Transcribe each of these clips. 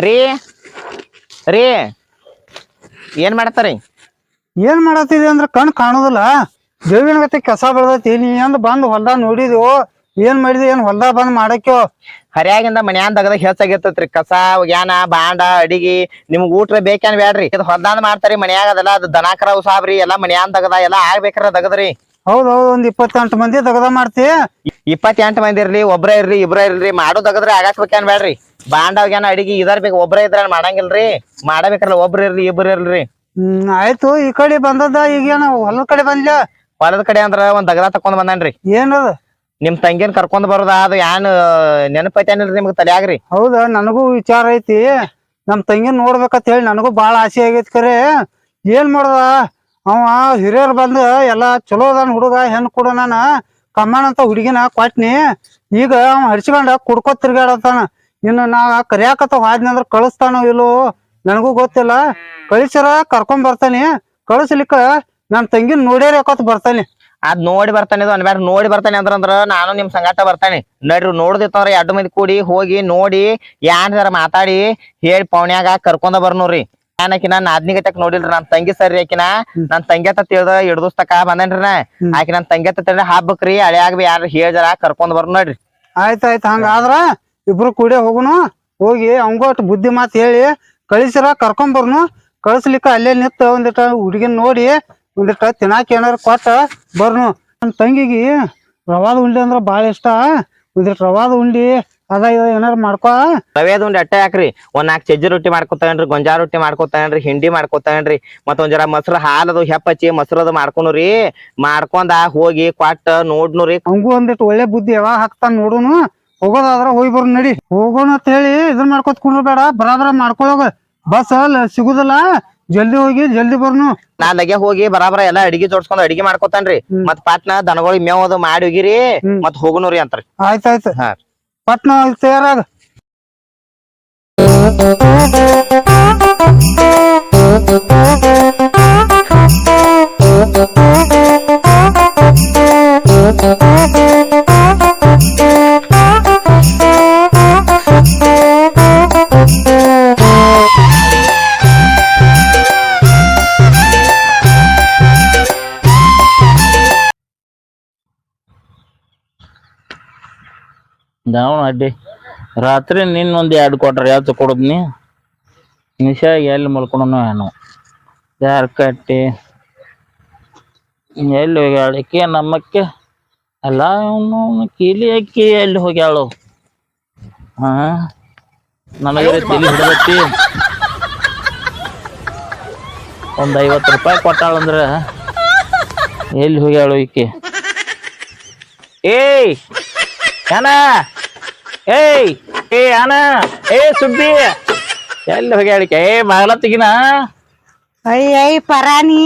ರೀ ರೀ ಏನ್ ಮಾಡತ್ತಾರಿ? ಏನ್ ಮಾಡತ್ತಿದಿ ಅಂದ್ರ ಕಣ್ ಕಾಣುದಿಲ್ಲ. ದೇವಿನ ಗತಿ ಕಸ ಬೆಳ್ದೈತಿ. ನೀ ಅಂದ್ ಬಂದ್ ಹೊಲ್ದಾಗ ನೋಡಿದ್ವು. ಏನ್ ಮಾಡಿದಿ? ಏನ್ ಹೊಲ್ದಾಗ ಬಂದ್ ಮಾಡಕ್ಯೋ? ಹರ್ಯಾಗಿಂದ ಮನ್ಯಾನ್ ತಗದ ಹೆಚ್ಚಾಗಿರ್ತೈತ್ರಿ. ಕಸ ಒಗ್ಯಾನ ಬಾಂಡ ಅಡಿಗಿ ನಿಮ್ಗ್ ಊಟ ಬೇಕೇನ್ ಬ್ಯಾಡ್ರಿ? ಇದು ಹೊಲ್ದಾಂದ್ ಮಾಡ್ತಾರಿ. ಮನ್ಯಾಗ ಅದೆಲ್ಲ ಅದು ದನಾಕರ ಸಾಬ್ರಿ ಎಲ್ಲಾ ಮನ್ಯಾನ್ ತಗದ ಎಲ್ಲಾ ಆಗ್ಬೇಕಾರ ತಗದ್ರಿ. ಹೌದೌದು, ಒಂದ್ 28 ಮಂದಿ ತಗದ ಮಾಡ್ತಿ. 28 ಮಂದಿ ಇರ್ಲಿ, ಒಬ್ರ ಇರ್ಲಿ, ಇಬ್ರ ಇರ್ಲಿ, ಮಾಡೋದಗದ್ರಿ ಆಗಾಕ್ಬೇಕೇನ್ ಬ್ಯಾಡ್ರಿ? ಬಾಂಡ ಒಗ್ಯಾನ ಅಡಿಗಿ ಇದರ್ ಬೇಕು. ಒಬ್ರ ಇದ್ರ ಮಾಡಂಗಿಲ್ರಿ. ಮಾಡಬೇಕಲ್ಲ, ಒಬ್ರ ಇರ್ಲಿ ಇಬ್ರ ಇರ್ಲಿ. ಆಯ್ತು. ಈ ಕಡೆ ಬಂದದ. ಈಗೇನ ಹೊಲದ ಕಡೆ ಬಂದ್ಲ? ಹೊಲದ ಕಡೆ ಅಂದ್ರ ಒಂದ್ ದಗದ ತಕೊಂಡ್ ಬಂದನ್ರಿ. ಏನದ? ನಿಮ್ ತಂಗಿಯನ್ ಕರ್ಕೊಂಡ್ ಬರೋದ ಅದು ಏನ್ ನೆನಪೈತೇನಿಲ್ರಿ ನಿಮ್ಗ್ ತಲ್ಯಾಗ್ರಿ? ಹೌದಾ, ನನಗೂ ವಿಚಾರ ಐತಿ. ನಮ್ ತಂಗಿನ ನೋಡ್ಬೇಕಂತ ಹೇಳಿ ನನಗೂ ಬಾಳ ಆಸೆ ಆಗೈತಿ. ಖರೆ ಏನ್ ಮಾಡದ, ಅವ ಹಿರಿಯರ್ ಬಂದ ಎಲ್ಲಾ ಚಲೋ ಅದಾನ ಹುಡುಗ. ಹೆಣ್ ಕೂಡ ನಾನ ಕಮ್ಮಣ ಅಂತ ಹುಡುಗಿನ ಕೊಟ್ನಿ. ಈಗ ಅವ ಹಡ್ಸ್ಕೊಂಡ ಕುಡ್ಕೋತ್ ತಿರ್ಗಾಡತಾನ. ಇನ್ನು ನಾ ಕರಿಯಾಕತ್ತ ಹಾದ್ನಿ ಅಂದ್ರ ಕಳಿಸ್ತಾನೋ ಇಲ್ಲೋ ನನಗೂ ಗೊತ್ತಿಲ್ಲ. ಕಳಿಸ್ಯಾರ ಕರ್ಕೊಂಡ್ ಬರ್ತಾನಿ. ಕಳಿಸ್ಲಿಕ್ಕ ನನ್ ತಂಗಿನ ನೋಡ್ಯಾರ ಯಾಕತ್ ಬರ್ತಾನೆ. ಅದ್ ನೋಡಿ ಬರ್ತಾನೆ ಅನ್ಬ್ಯಾರ. ನೋಡಿ ಬರ್ತಾನೆ ಅಂದ್ರ ನಾನು ನಿಮ್ ಸಂಗಾಟ ಬರ್ತಾನೆ. ನಡ್ರಿ, ನೋಡ್ದಿತ್ತಂದ್ರ 2 ಮಂದಿ ಕೂಡಿ ಹೋಗಿ ನೋಡಿ ಯಾನ್ ಮಾತಾಡಿ ಹೇಳಿ ಪೌನ್ಯಾಗ ಕರ್ಕೊಂಡ ಬರ್ನೋರಿ. ಆಕಿನ ನಾದ್ನಿಗತಕ್ ನೋಡಿಲ್ರಿ. ನನ್ ತಂಗಿ ಸರಿ ಆಕಿನ ನನ್ ತಂಗಿ ಅಂತ ತಿಳಿದ ಹಿಡ್ದಸ್ತಕ ಬಂದೇನ್ರಿ ನಾ. ಆಕಿ ನನ್ ತಂಗಿ ಅಂತ ತಿಳಿದ ಹಾಕ್ಬೇಕ್ರಿ. ಹಳ್ಯಾಗ ಬಿ ಯಾರು ಹೇಳ್ಜಾರ ಕರ್ಕೊಂಡ್ ಬರ್ ನೋಡ್ರಿ. ಆಯ್ತಾಯ್ತು. ಹಂಗಾದ್ರ ಇಬ್ರು ಕೂಡೆ ಹೋಗುನು. ಹೋಗಿ ಅವಂಗೂ ಅಷ್ಟು ಬುದ್ಧಿ ಮಾತು ಹೇಳಿ ಕಳಿಸಿರ ಕರ್ಕೊಂಡ್ ಬರ್ನು. ಕಳಿಸ್ಲಿಕ್ಕ ಅಲ್ಲೇ ನಿಂತ ಒಂದಿಟ ಹುಡುಗಿನ ನೋಡಿ ಒಂದಿಟ ತಿನ್ನಾಕ ಏನಾರ ಕೊಟ್ಟ ಬರ್ನು. ನನ್ನ ತಂಗಿಗೆ ರವಾದ ಉಂಡಿ ಅಂದ್ರ ಬಾಳ ಇಷ್ಟ. ಒಂದಿಟ್ ರವಾದ ಉಂಡಿ ಅದ ಏನಾರ ಮಾಡ್ಕೊ. ರವೇದ ಉಂಡಿ ಅಟ್ಟೆ ಹಾಕ್ರಿ. ಒಂದ್ 4 ಸಜ್ಜಿ ರೊಟ್ಟಿ ಮಾಡ್ಕೊತಾನ್ರಿ, ಗೊಂಜಾಳ ರೊಟ್ಟಿ ಮಾಡ್ಕೊತಾನ್ರಿ, ಹಿಂಡಿ ಮಾಡ್ಕೊತಾನ್ರಿ. ಮತ್ತ ಒಂದ್ ಜರ ಮೊಸರು ಹಾಲದು ಹೆಪ್ಪಚ್ಚಿ ಮೊಸರದು ಮಾಡ್ಕೊನುರಿ. ಮಾಡ್ಕೊಂಡ ಹೋಗಿ ಕೊಟ್ಟ ನೋಡ್ನುರಿ. ಅವಂಗೂ ಒಂದಿಟ್ಟು ಒಳ್ಳೆ ಬುದ್ಧಿ ಯಾವಾಗ ಹಾಕ್ತಾನ ನೋಡುನು. ಹೋಗೋದಾದ್ರ ಹೋಗಿ ಬರ್ ನಡಿ. ಹೋಗೋಣ ಅಂತ ಹೇಳಿ ಇದನ್ ಮಾಡ್ಕೊತ್ ಕುಂಡ್ರ ಬೇಡ. ಬರಾಬರ ಮಾಡ್ಕೊಳೋಗ. ಬಸ್ ಸಿಗುದಿಲ್ಲ. ಜಲ್ದಿ ಹೋಗಿ ಜಲ್ದಿ ಬರ್ನು. ನಾ ಲಗೆ ಹೋಗಿ ಬರಾಬರ ಎಲ್ಲಾ ಅಡಿಗೆ ಜೋಡ್ಸ್ಕೊಂಡ್ ಅಡಿಗೆ ಮಾಡ್ಕೊತಾನ್ರಿ. ಮತ್ ಪಾಟ್ನ ದನಗಳಿಗೆ ಮೇವ್ ಅದು ಮಾಡಿ ಹೋಗಿರಿ. ಮತ್ ಹೋಗುನುರಿ ಅಂತ್ರಿ. ಆಯ್ತಾಯ್ತು. ಹಾ, ಪಟ್ನ ತಯಾರಾಗ. ದಾವಣ ಅಡ್ಡಿ ರಾತ್ರಿ ನಿನ್ನೊಂದು 2 ಕೊಟ್ರೆ ಯಾವ್ದು ಕೊಡದ್ನಿ. ನಿಶಾಗ ಎಲ್ಲಿ ಮಲ್ಕೊಳನು ಏನು ಯಾರು ಕಟ್ಟಿ ಎಲ್ಲಿ ಹೋಗ್ಯಾಳ ಅಕ್ಕಿ? ನಮ್ಮಕ್ಕೆ ಅಲ್ಲ ಅವನು ಕೀಲಿ ಅಕ್ಕಿ ಎಲ್ಲಿ ಹೋಗ್ಯಾಳು? ಹಾ, ನನಗೆ ತಲೆ ಹಿಡ್ದೈತಿ. ಒಂದು 50 ರೂಪಾಯಿ ಕೊಟ್ಟಾಳಂದ್ರ ಎಲ್ಲಿ ಹೋಗ್ಯಾಳು ಈಕಿ? ಏಯ್ ಅಣ್ಣ, ಏಯ್ ಏ ಅಣ್ಣ, ಏ ಸುಬ್ಬಿ ಎಲ್ಲಿ ಹೋಗ್ಯಾಳಿಕೆ? ಏ ಬಾಗಲ ತೆಗಿನ. ಅಯ್ಯಯ್ಯ ಪರಾಣಿ,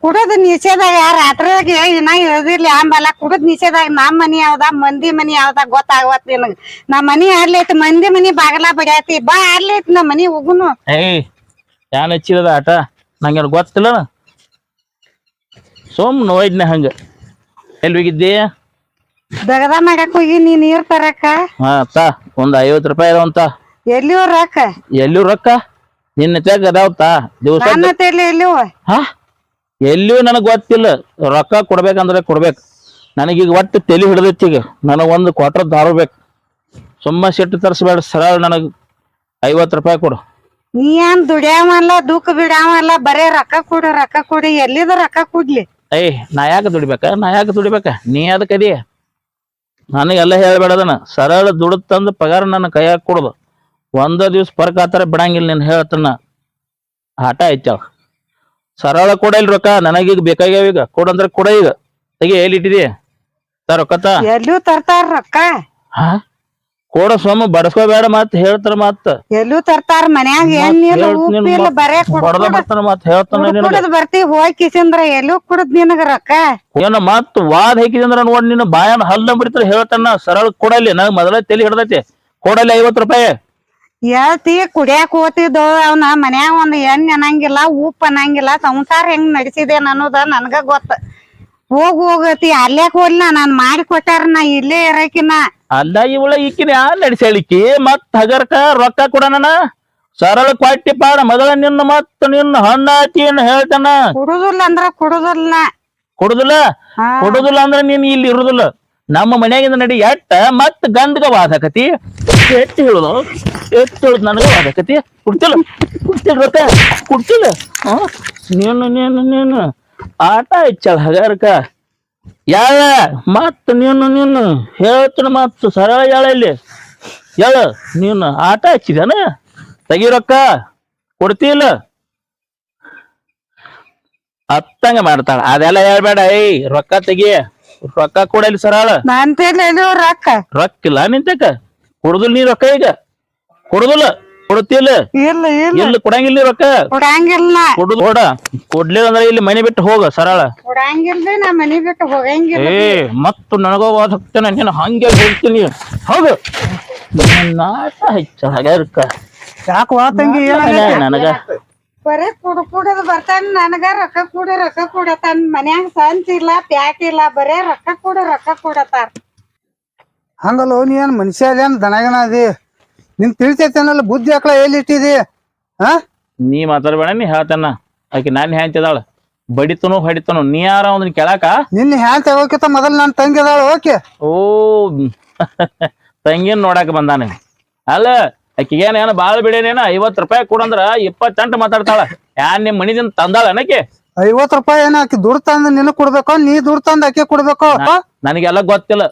ಕುಡದ್ ನಿಷೇಧಾಗ ರಾತ್ರಿ ಇನ್ನ ಇಳ್ದಿರ್ಲಿ ಆಂಬಲ್ಲ. ಕುಡದ್ ನಿಷೇಧಾಗ ನಮ್ ಮನಿ ಯಾವ್ದ ಮಂದಿ ಮನಿ ಯಾವ್ದ ಗೊತ್ತಾಗವತ್ ನಿನಗ. ನಮ್ ಮನಿ ಆಡ್ಲೈತಿ, ಮಂದಿ ಮನಿ ಬಾಗಲ ಬಡ್ಯಾತಿ. ಬಾ ಆಡ್ಲೈತಿ ನಮ್ ಮನಿ ಹೋಗುನು. ಏಯ್ ಯಾನ್ ಹಚ್ಚಿದ ಆಟ ನಂಗೇನು ಗೊತ್ತಿಲ್ಲ. ಸುಮ್ ನೋಯ್ದ್ನೆ ಹಂಗ. ಎಲ್ಲಿ ಹೋಗಿದ್ದಿ? ದಗದ ಮಾಡಕ್ ಹೋಗಿ ನೀ ನೀರ್ ತರಕ. ಹಾ ತಾ, ಒಂದ್ 50 ರೂಪಾಯಿ ಇದಾವಂತ. ಎಲ್ಲಿವ್ ರೊಕ್ಕ? ಎಲ್ಲಿವ್ ರೊಕ್ಕ? ನಿನ್ನ ತೆಗ್ ಅದಾವತ್ತ ದಿವಸ. ಎಲ್ಲಿವ? ಹಾ, ಎಲ್ಲಿಯೂ ನನಗ್ ಗೊತ್ತಿಲ್ಲ. ರೊಕ್ಕ ಕೊಡ್ಬೇಕಂದ್ರೆ ಕೊಡ್ಬೇಕು. ನನಗೀಗ ಒಟ್ಟು ತಲೆ ಹಿಡ್ದೈತಿ. ಈಗ ನನಗ್ 1 ಕ್ವಾರ್ಟರ್ ದಾರು ಬೇಕು. ಸುಮ್ಮ ಸಿಟ್ಟು ತರಿಸ್ಬೇಡ. ಸರಳ ನನಗ್ 50 ರೂಪಾಯಿ ಕೊಡು. ನೀ ಏನ್ ದುಡ್ಯಾವಲ್ಲ, ದುಃಖ ಬಿಡಾವಲ್ಲ. ಬರೇ ರೊಕ್ಕ ಕೊಡು ರೊಕ್ಕ ಕೊಡಿ. ಎಲ್ಲಿದ ರೊಕ್ಕ ಕೊಡ್ಲಿ? ಏಯ್ ನಾ ಯಾಕೆ ದುಡಿಬೇಕ? ನೀ ಅದಕ್ಕೆ ಅದಿ. ನನಗೆಲ್ಲ ಹೇಳ್ಬೇಡದನ. ಸರಳ ದುಡ್ದು ತಂದು ಪಗಾರ ನನ್ನ ಕೈಯಾಗ ಕೊಡುದು. 1 ದಿವ್ಸ ಪರ್ಕ್ ಆತರ ಬಿಡಂಗಿಲ್ಲ. ನೀನ್ ಹೇಳ್ತನ ಆಟ ಐತ. ಸರಳ ಕೊಡಲ್ ರೊಕ್ಕ. ನನಗೀಗ ಬೇಕಾಗ್ಯಾವ. ಈಗ ಕೊಡಂದ್ರೆ ಕೊಡ. ಈಗ ತೆಗಿ. ಎಲ್ಲಿ ಇಟ್ಟಿದಿ ರೊಕ್ಕತ? ಎಲ್ಲೂ ತರ್ತಾರ ರೊಕ್ಕ. ಹಾ, ಕೊಡ. ಸೊಮ್ಮ ಬಡಸ್ಕೋಬೇಡ. ಮತ್ ಹೇಳ್ತಾರ. ಮತ್ ಎಲ್ಲೂ ತರ್ತಾರ. ಮನ್ಯಾಗ ಎಣ್ಣಿಲ್ಲ ಉಪ್ಪಿಲ್ಲ. ಬರೇ ಬರ್ತಾನ. ಮತ್ ಹೇಳ್ತಾನ. ಬರ್ತಿ ಹೋಗಿ ಕಿಸಂದ್ರ ಎಲ್ಲೂ ಕುಡದ್ ನಿನಗ ರೊಕ್ಕ. ಏನ ಮತ್ ವಾದ್ ಹಾಕಿದಂದ್ರ ನೋಡ್ ನಿನ್ನ ಬಾಯನ್ ಹಲ್ಲ ಬಿಡ್ತಾರ. ಹೇಳ್ತಾನ ಸರಳ ಕೊಡಲಿ. ನಂಗ್ ಮೊದಲ ತಲೆ ಹಿಡ್ದೈತಿ. ಕೊಡಲಿ 50 ರೂಪಾಯಿ. ಹೇಳ್ತಿ ಕುಡಿಯಾಕ ಹೋತಿದ್ದೋ. ಅವ್ನ ಮನ್ಯಾಗ ಒಂದ್ ಎಣ್ಣೆ ಅನ್ನಂಗಿಲ್ಲ, ಉಪ್ಪು ಅನ್ನಂಗಿಲ್ಲ. ಸಂಸಾರ ಹೆಂಗ್ ನಡೆಸಿದೇನ ಅನ್ನೋದ ನನ್ಗ ಗೊತ್ತ. ಹೋಗತಿ ಅಲ್ಯಾಕ ಹೋಗ್ಲಿನ. ನಾನ್ ಮಾಡಿ ಕೊಟ್ಟಾರ. ನಾ ಇಲ್ಲೇ ಇರಕಿನ. ಅಲ್ಲ ಇವಳ ಈಕಿನ ನಡೆಸಲಿಕ್ಕಿ ಮತ್ ಹಗರ್ಕ ರೊಕ್ಕ ಕೊಡಣ. ಸರಳ ಕೊಟ್ಟಿ ಪಾಡ ಮೊದಲ ನಿನ್ನ ಮತ್ತ ನಿನ್ನ ಹಣ್ಣಾತಿ ಹೇಳ್ತಾನ. ಕುಡುದಿಲ್ಲ ಅಂದ್ರ ಕುಡುದಿಲ್ಲ. ಕೊಡುದಿಲ್ಲ ಕೊಡುದಿಲ್ಲ ಅಂದ್ರ ನೀನ್ ಇಲ್ಲಿ ಇರುದಿಲ್ಲ. ನಮ್ಮ ಮನ್ಯಾಗಿಂದ ನಡಿ ಎಟ್ಟ ಮತ್ ಗಂಧಗ ವಾದಕತಿ ಎಟ್ಟು ಹೇಳುದು ನನಗ ವಾದಕತಿ. ಕುಡ್ತಿಲ್ಲ ರೊಕ್ಕ ಕುಡ್ತಿಲ್ಲ. ನೀನು ಆಟ ಇಚ್ಚಳ ಹಗಾರಕ ಯಾಳ ಮತ್ ನೀನು ಹೇಳ್ತಾನ ಮತ್ ಸರಳ ಯಾಳ ಇಲ್ಲಿ ಹೇಳ. ನೀನು ಆಟ ಹಚ್ಚಿದಾನ ತೆಗಿ ರೊಕ್ಕ ಕೊಡ್ತಿಲ್ಲ ಅತ್ತಂಗ ಮಾಡ್ತಾಳ. ಅದೆಲ್ಲ ಹೇಳ್ಬೇಡ. ರೊಕ್ಕ ತೆಗಿ ರೊಕ್ಕ ಕೊಡಲಿ ಸರಳ. ನಾನ್ ರೊಕ್ಕ ರೊಕ್ಕಿಲ್ಲ ನಿಂತಕ ಕೊಡುದಿಲ್ಲ ನೀ ರೊಕ್ಕ ಈಗ ಕೊಡುದಿಲ್ಲ ಕೊಡ್ತಿಲ್ಲ ಇಲ್ಲ ಇಲ್ಲ ಇಲ್ಲಿ ಕೊಡಂಗಿಲ್ಲ ರೊಕ್ಕ ಕೊಡಂಗಿಲ್ಲ. ಕೊಡುದು ಕೊಡ ಕೊಡ್ಲಿಲ್ಲ ಅಂದ್ರೆ ಇಲ್ಲಿ ಮನೆ ಬಿಟ್ಟು ಹೋಗ ಸರಳ. ಕೊಡಂಗಿಲ್ರಿ ನಾ ಮನಿ ಬಿಟ್ಟು ಹೋಗಂಗಿಲ್ಲ. ಮತ್ತು ನನಗೋ ಹೋಗ್ತೇನೆ ನೀನು ಹಂಗೆ ಹೋಗ್ತೀನಿ ಹೌದು. ನಾಟ ಹೆಚ್ಚ ಹಾಗರ್ಕ ಯಾಕೆ ವಾ ತಂಗಿ ನನಗ ಬರೇ ಕುಡದ್ ಬರ್ತಾನ. ನನಗ ರೊಕ್ಕ ಕೊಡತಾನ. ಮನ್ಯಾಗ ಸಂಚ ಇಲ್ಲ ಪ್ಯಾಕ್ ಇಲ್ಲ, ಬರೇ ರೊಕ್ಕ ಕೊಡತಾರ. ಹಂಗಲ್ಲ ನೀ ಏನ್ ಮನುಷ್ಯ ಅದೇನ್ ದನಗನ ಅದಿ? ನಿನ್ ತಿಳಿತೈತೇನಲ್ಲ ಬುದ್ಧಿ ಹಾಕ್ಲ ಎಲ್ಲಿ ಇಟ್ಟಿದಿ? ಹಾ ನೀ ಮಾತಾಡ್ಬೇಡ. ನೀ ಹೇಳ್ತಾನ ಆಕಿ ನಾನ್ ಹ್ಯಾಂತಿದಾಳ ಬಡಿತನು ಹೊಡಿತನು. ನೀ ಯಾರ ಒಂದ್ ಕೇಳಾಕ? ನಿನ್ನ ಹ್ಯಾಂತ ಹೋಗಿತ್ತ ಮೊದಲ್ ನನ್ ತಂಗಿ ಅದಾಳ ಓಕೆ. ಓ ತಂಗಿನ್ ನೋಡಾಕ ಬಂದಾನೆ ಅಲ್ಲ. ಆಕಿಗೇನ ಬಾಳ ಬಿಡೇನೇನ 50 ರೂಪಾಯಿ ಕೊಡಂದ್ರ 28 ಮಾತಾಡ್ತಾಳ. ಯಾನ್ ನಿಮ್ ಮನಿದಿಂದ ತಂದಾಳ ಅನ್ನಕ್ಕೆ 50 ರೂಪಾಯಿ ಏನ ಆಕಿ ದುಡ್ಡು ತಂದ ನಿನ್ ಕೊಡ್ಬೇಕು, ನೀ ದುಡ್ಡು ತಂದ ಆಕೆ ಕೊಡ್ಬೇಕು. ನನಗೆಲ್ಲ ಗೊತ್ತಿಲ್ಲ.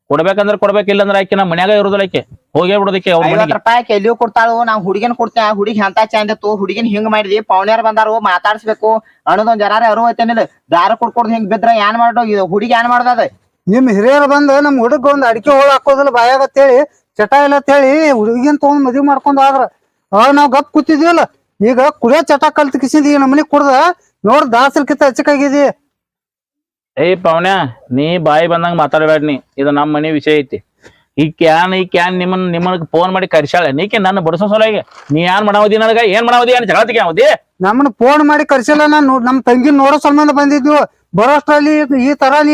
ಕೊಡ್ಬೇಕಂದ್ರ ಕೊಡ್ಬೇಕಿಲ್ಲ ಅಂದ್ರೆ ಆಕಿ ನಮ್ ಮನ್ಯಾಗ ಇರೋದಿಲ್ಲ. ಆಕೆ ಹೋಗೇ ಬಿಡೋದಕ್ಕೆ 50 ರೂಪಾಯಿ ಎಲ್ಲಿಯೂ ಕೊಡ್ತಾಳು. ನಾವ್ ಹುಡುಗಿನ ಕೊಡ್ತೇವೆ. ಹುಡುಗಿ ಅಂತ ಚಂದಿತ್ತು. ಹುಡುಗಿನ ಹಿಂಗ್ ಮಾಡಿದ್ವಿ. ಪೌಣ್ಯಾರ ಬಂದಾರು ಮಾತಾಡ್ಸ್ಬೇಕು ಅನ್ನೋದೊಂದ್ ಜರಾರ ಅರಿವತ್ತೇನಿಲ್ಲ. ದಾರ ಕುಡ್ಕೊಡ್ ಹಿಂಗ್ ಬಿದ್ರ ಏನ್ ಮಾಡೋ ಹುಡುಗಿ ಏನ್ ಮಾಡ್ದದ? ನಿಮ್ ಹಿರಿಯರ್ ಬಂದ್ ನಮ್ ಹುಡುಗ ಒಂದ್ ಅಡಿಕೆ ಹೋಳ ಹಾಕೋದಿಲ್ಲ ಬಾಯಾಗ ಅಂತೇಳಿ ಚಟ ಇಲ್ಲ ಅಂತೇಳಿ ಹುಡುಗಿನ್ ತಗೊಂಡ್ ಮದ್ವಿ ಮಾಡ್ಕೊಂಡ್ ಆದ್ರ ಅವಾಗ ನಾವ್ ಗಪ್ ಕೂತಿದ್ವಿಲ್ಲ. ಈಗ ಕುಡಿಯೋ ಚಟ ಕಲ್ತ್ ಕಿಸಿದಿ ನಮ್ಮನಿ ಕುಡ್ದ ನೋಡ್ ದಾಸರ್ಕಿಂತ ಹೆಚ್ಚಕಾಗಿದಿ. ಪೌಣ್ಯ ನೀ ಬಾಯಿ ಬಂದಂಗ ಮಾತಾಡಬೇಡ. ನೀ ಇದು ನಮ್ ಮನಿ ವಿಷಯ ಐತಿ. ಈ ಕ್ಯಾನ್ ನಿಮ್ಮನ್ ಫೋನ್ ಮಾಡಿ ಕರ್ಸಾಳ. ನೀಕೆ ನನ್ನ ಬಡಸೋ ಸೊಲಾಗಿ ನೀ ಏನ್ ಮಾಡಾವದಿ? ನನಗ ಏನ್ ಮಾಡಾವದಿ? ಏನ್ ಜಗಳ ತೆಗಿಯಾವದಿ? ನಮ್ಮನ್ನ ಫೋನ್ ಮಾಡಿ ಕರ್ಸಿಲ್ಲ. ನಾನು ನಮ್ ತಂಗಿ ನೋಡೋ ಸಂಬಂಧ ಬಂದಿದ್ವು. ಬರೋಷ್ಟ್ರಲ್ಲಿ ಈ ತರ ನೀ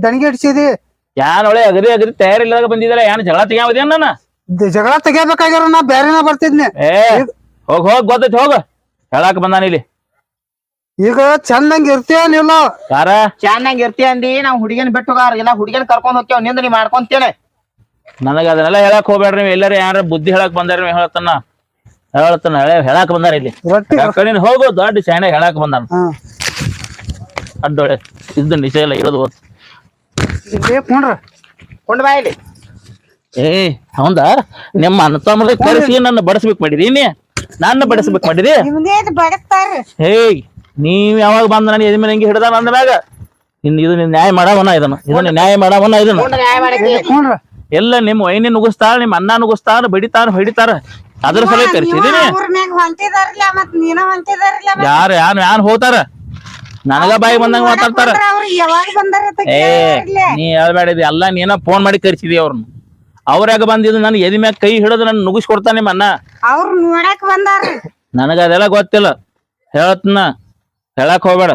ದಣಿಗೆ ಇಡ್ಸಿದಿ. ಯಾನ್ ಒಳ್ಳೆ ಅಗದಿ ತಯಾರಿಲ್ಲದಾಗ ಬಂದಿದ್ದಲ್ಲ. ಏನ್ ಜಗಳ ತೆಗಿಯಾವದಿ? ನನ್ನ ಜಗಳ ತೆಗಿಬೇಕಾಗ್ಯಾರ. ನಾ ಬ್ಯಾರೇನ ಬರ್ತಿದ್ನಿ. ಹೋಗ್ ಗೊತ್ತೈತಿ ಹೋಗ. ಹೇಳಾಕ ಬಂದಾನ ಇಲ್ಲಿ. ಈಗ ಚಂದಂಗ ಇರ್ತೀಯನಿಲ್ಲ? ಯಾರ ಚೆನ್ನಾಗಿ ಇರ್ತಿ ಅಂದಿ. ನಾವ್ ಹುಡುಗಿನ ಬಿಟ್ಟು ಇಲ್ಲ ಹುಡುಗಿನ ಕರ್ಕೊಂಡ್ ಹೋಗ್ತೇವ್. ನಿಂದ ನೀ ಮಾಡ್ಕೊಂತೇನೆ. ನನಗ ಅದನ್ನೆಲ್ಲ ಹೇಳಕ್ ಹೋಗ್ಬೇಡ್ರಿ. ನೀವು ಎಲ್ಲಾರ ಯಾರ ಬುದ್ಧಿ ಹೇಳಕ್ ಬಂದಾರ ಹೇಳ್ತಾನ ಹೇಳಾಕ ಬಂದಾರ ಇಲ್ಲಿ. ನೀನ್ ಹೋಗೋ ದೊಡ್ಡ ಶಾಣೆ ಹೇಳಾಕ ಬಂದಾನ. ಅಡ್ಡೊಳೆ ಇದ್ದು ನಿಜ ಇಲ್ಲ ಇರೋದು. ಕೊಂಡ್ ಬಾ ಇಲ್ಲಿ. ಹೌದ ನಿಮ್ಮ ಅಣ್ಣ ತಮ್ಮದ ಕರೆಸಿ ನನ್ನ ಬಡಸ್ಬೇಕು ಮಾಡಿದೀನಿ. ನನ್ನ ಬಡಸ್ಬೇಕು ಮಾಡಿದಿ. ನೀವ್ ಯಾವಾಗ ಬಂದ ನಾನು ಎದ್ ಮೇಲೆ ಹೆಂಗೆ ಹಿಡ್ದ ಅಂದ ಮ್ಯಾಗ ಇದು ನ್ಯಾಯ ಮಾಡವನ ಇದನ್ನ ನ್ಯಾಯ ಮಾಡವನ ಇದನ್ನ ಎಲ್ಲ ನಿಮ್ ವೈನಿ ನುಗ್ಗಿಸ್ತಾರ, ನಿಮ್ ಅನ್ನ ನುಗ್ಗಿಸ್ತಾರ, ಬಡಿತಾರ ಹೊಡಿತಾರ. ಅದ್ರ ಸಲ ಕರ್ಸಿದೀನಿ. ಯಾನ್ ಹೋಗ್ತಾರ ನನಗ ಬಾಯಿ ಬಂದಂಗ ಮಾತಾಡ್ತಾರ. ನೀ ಹೇಳ್ಬೇಡಿದಿ ಎಲ್ಲ ನೀನ ಫೋನ್ ಮಾಡಿ ಕರ್ಸಿದಿ ಅವ್ರನ್ನ. ಅವ್ರಾಗ ಬಂದಿದ್ದು ನನ್ ಎದಿ ಮ್ಯಾಗ ಕೈ ಹಿಡಿದು ನನ್ ನುಗ್ಗಿಸ್ಕೊಡ್ತಾನ ನಿಮ್ಮ ಅನ್ನ. ನನಗ ಅದೆಲ್ಲ ಗೊತ್ತಿಲ್ಲ. ಹೇಳತ್ನ ಹೇಳಕ್ ಹೋಗ್ಬೇಡ.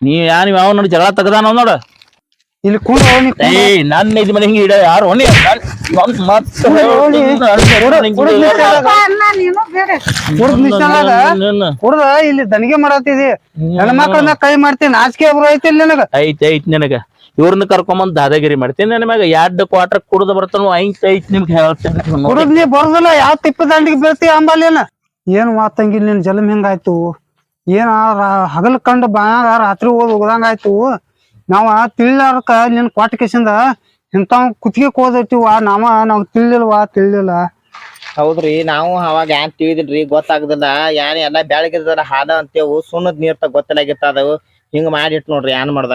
ನೀ ಯಾವ ನೋಡಿ ಜಗಳ ತೆಗದಾನ ನೋಡ ಇಲ್ಲಿ ನನ್ನ ಇದ್ ಮನೆ ಹಿಂಗ ಇಡ ಯಾರು ಕುಡ್ದ ಇಲ್ಲಿ ದನಿಗೆ ಮಾಡತ್ತಿದಿ. ಹೆಣ್ಮಕ್ಳನ್ನ ಕೈ ಮಾಡ್ತೀನಿ. ನಾಚಿಕೆ ಒಬ್ರು ಐತಿ ನನಗ. ಐತ್ ನಿನಗ ಇವ್ರನ್ನ ಕರ್ಕೊಂಬಂದ್ ದಾದಾಗಿರಿ ಮಾಡ್ತೀನಿ. ನನ್ ಮ್ಯಾಗ 2 ಕ್ವಾರ್ಟರ್ ಕುಡ್ದ ಬರ್ತಾನ. ಐತ್ ನಿಮ್ಗೆ ಹೇಳ್ತೇನೆ. ಕುಡ್ದ್ ನೀ ಬರುದಿಲ್ಲ. ಯಾವ ತಿಪ್ಪ ದಂಡಿಗೆ ಬೀಳ್ತಿ ಅಂಬಲ್ಲೇನ? ಏನ್ ಮಾತಂಗಿ ನಿನ್ ಜಲಮ್ ಹೆಂಗಾಯ್ತು? ಏನ ಹಗಲ್ ಕಂಡು ಬಾಯಾಗ ರಾತ್ರಿ ಹೋದಂಗ ಆಯ್ತು. ನಾವ ತಿಳಿಲಾರಕ ನಿನ್ ಕೊಟ್ಟ ಕಿಸಿಂದ ಇಂತಾವ್ ಕುತ್ತಿಗೆ ಕೋದಿಟ್ಟಿವ. ನಾವ್ ತಿಳಿಲಿಲ್ಲ. ಹೌದ್ರಿ, ನಾವು ಅವಾಗ ಏನ್ ತಿಳಿದಿಲ್ರಿ, ಗೊತ್ತಾಗುದಿಲ್ಲ. ಏನ್ ಎಲ್ಲಾ ಬೆಳಗಿದ ಹಾದ ಅಂತೇವು ಸುಣ್ಣದ್ ನೀರ್ ಗೊತ್ತಿಲ್ಲಾಗಿತ್ತ. ಅದವು ಹಿಂಗ್ ಮಾಡಿಟ್ ನೋಡ್ರಿ ಏನ್ ಮಾಡ್ದ.